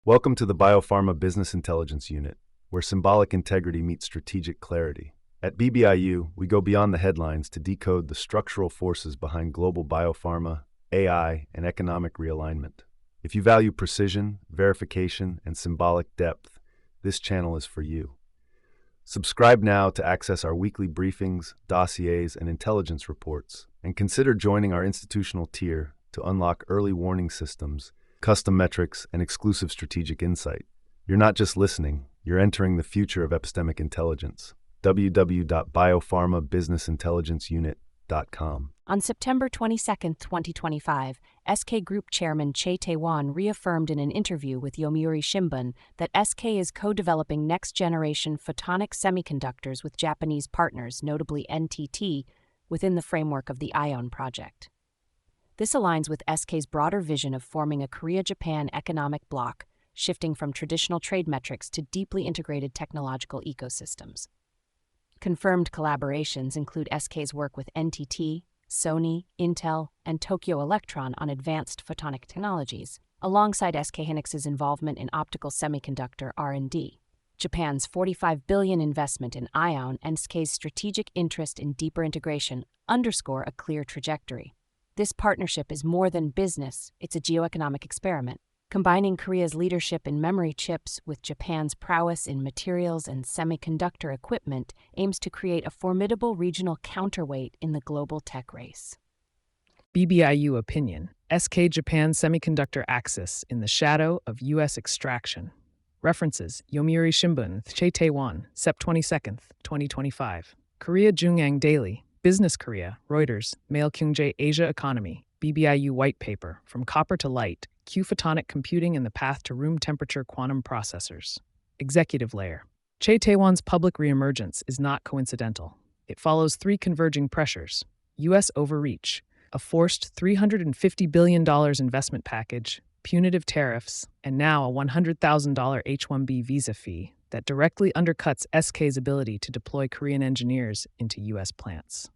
Welcome to the BioPharma Business Intelligence Unit, where symbolic integrity meets strategic clarity. At BBIU, we go beyond the headlines to decode the structural forces behind global biopharma, AI, and economic realignment. If you value precision, verification, and symbolic depth, this channel is for you. Subscribe now to access our weekly briefings, dossiers, and intelligence reports, and consider joining our institutional tier to unlock early warning systems, custom metrics, and exclusive strategic insight. You're not just listening, you're entering the future of epistemic intelligence. www.biopharmabusinessintelligenceunit.com. On September 22, 2025, SK Group Chairman Chey Tae-won reaffirmed in an interview with Yomiuri Shimbun that SK is co-developing next-generation photonic semiconductors with Japanese partners, notably NTT, within the framework of the IOWN project. This aligns with SK's broader vision of forming a Korea-Japan economic bloc, shifting from traditional trade metrics to deeply integrated technological ecosystems. Confirmed collaborations include SK's work with NTT, Sony, Intel, and Tokyo Electron on advanced photonic technologies, alongside SK Hynix's involvement in optical semiconductor R&D. Japan's $45 billion investment in IOWN and SK's strategic interest in deeper integration underscore a clear trajectory. This partnership is more than business, it's a geoeconomic experiment. Combining Korea's leadership in memory chips with Japan's prowess in materials and semiconductor equipment aims to create a formidable regional counterweight in the global tech race. BBIU opinion: SK Japan Semiconductor Axis in the shadow of U.S. extraction. References: Yomiuri Shimbun, Chey Tae-won, Sep 22, 2025. Korea Jungang Daily, Business Korea, Reuters, Mail Kyungjae Asia Economy, BBIU White Paper, From Copper to Light, Photonic Computing and the Path to Room Temperature Quantum Processors. Executive Layer. Chey Tae-won's public reemergence is not coincidental. It follows three converging pressures: U.S. overreach, a forced $350 billion investment package, punitive tariffs, and now a $100,000 H-1B visa fee that directly undercuts SK's ability to deploy Korean engineers into U.S. plants.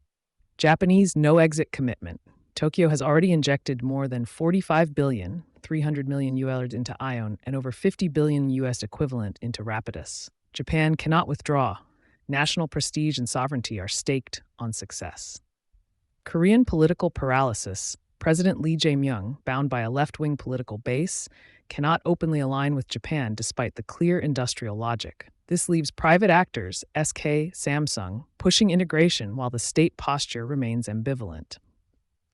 Japanese no-exit commitment. Tokyo has already injected more than $45 billion, $300 million into IOWN, and over $50 billion U.S. equivalent into Rapidus. Japan cannot withdraw. National prestige and sovereignty are staked on success. Korean political paralysis. President Lee Jae-myung, bound by a left-wing political base, cannot openly align with Japan despite the clear industrial logic. This leaves private actors, SK, Samsung, pushing integration while the state posture remains ambivalent.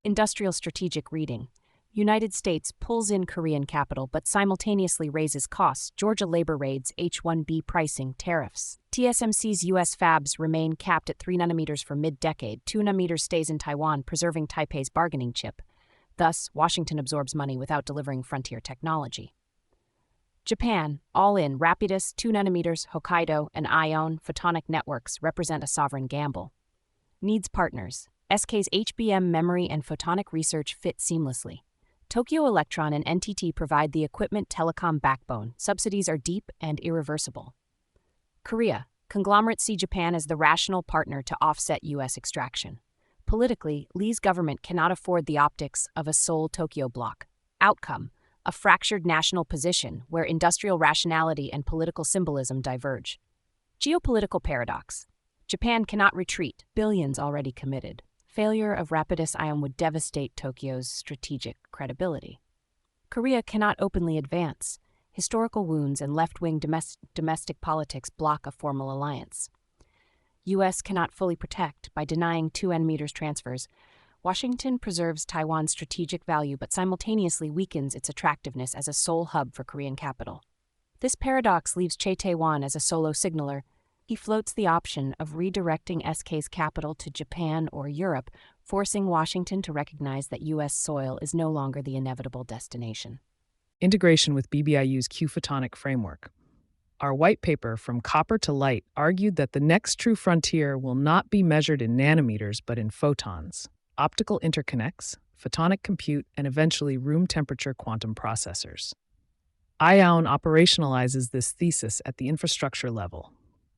Industrial strategic reading. United States pulls in Korean capital but simultaneously raises costs. Georgia labor raids, H-1B pricing, tariffs. TSMC's U.S. fabs remain capped at 3 nanometers for mid-decade. 2 nanometers stays in Taiwan, preserving Taipei's bargaining chip. Thus, Washington absorbs money without delivering frontier technology. Japan, all in, Rapidus, 2 nanometers, Hokkaido, and IOWN photonic networks represent a sovereign gamble. Needs partners. SK's HBM memory and photonic research fit seamlessly. Tokyo Electron and NTT provide the equipment telecom backbone. Subsidies are deep and irreversible. Korea, conglomerates see Japan as the rational partner to offset U.S. extraction. Politically, Lee's government cannot afford the optics of a Seoul-Tokyo bloc. Outcome: a fractured national position where industrial rationality and political symbolism diverge. Geopolitical paradox. Japan cannot retreat, billions already committed. Failure of Rapidus IOWN would devastate Tokyo's strategic credibility. Korea cannot openly advance. Historical wounds and left-wing domestic politics block a formal alliance. U.S. cannot fully protect by denying 2 nanometers transfers. Washington preserves Taiwan's strategic value but simultaneously weakens its attractiveness as a sole hub for Korean capital. This paradox leaves Chey Tae-won as a solo signaler. He floats the option of redirecting SK's capital to Japan or Europe, forcing Washington to recognize that U.S. soil is no longer the inevitable destination. Integration with BBIU's Photonic framework. Our white paper, From Copper to Light, argued that the next true frontier will not be measured in nanometers but in photons, optical interconnects, photonic compute, and eventually room temperature quantum processors. IOWN operationalizes this thesis at the infrastructure level.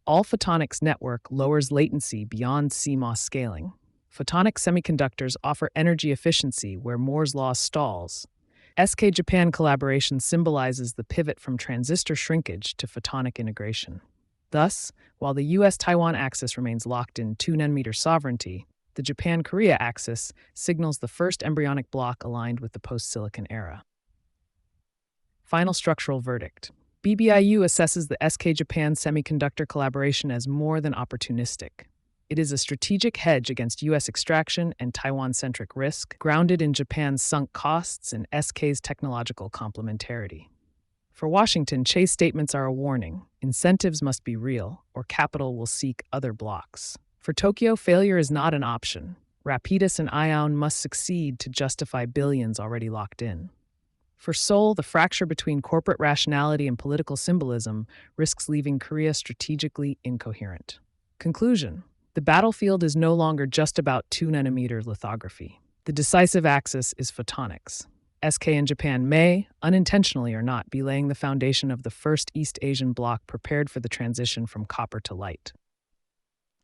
All photonics network lowers latency beyond CMOS scaling. Photonic semiconductors offer energy efficiency where Moore's law stalls. SK-Japan collaboration symbolizes the pivot from transistor shrinkage to photonic integration. Thus, while the U.S.-Taiwan axis remains locked in 2-nanometer sovereignty, the Japan-Korea axis signals the first embryonic bloc aligned with the post-silicon era. Final structural verdict. BBIU assesses the SK-Japan semiconductor collaboration as more than opportunistic. It is a strategic hedge against U.S. extraction and Taiwan-centric risk, grounded in Japan's sunk costs and SK's technological complementarity. For Washington, Chey's statements are a warning. Incentives must be real, or capital will seek other blocks. For Tokyo, failure is not an option. Rapidus and IOWN must succeed to justify billions already locked in. For Seoul, the fracture between corporate rationality and political symbolism risks leaving Korea strategically incoherent. Conclusion. The battlefield is no longer just about 2-nanometer lithography. The decisive axis is photonics. SK and Japan may, unintentionally or not, be laying the foundation of the first East Asian bloc prepared for the transition from copper to light.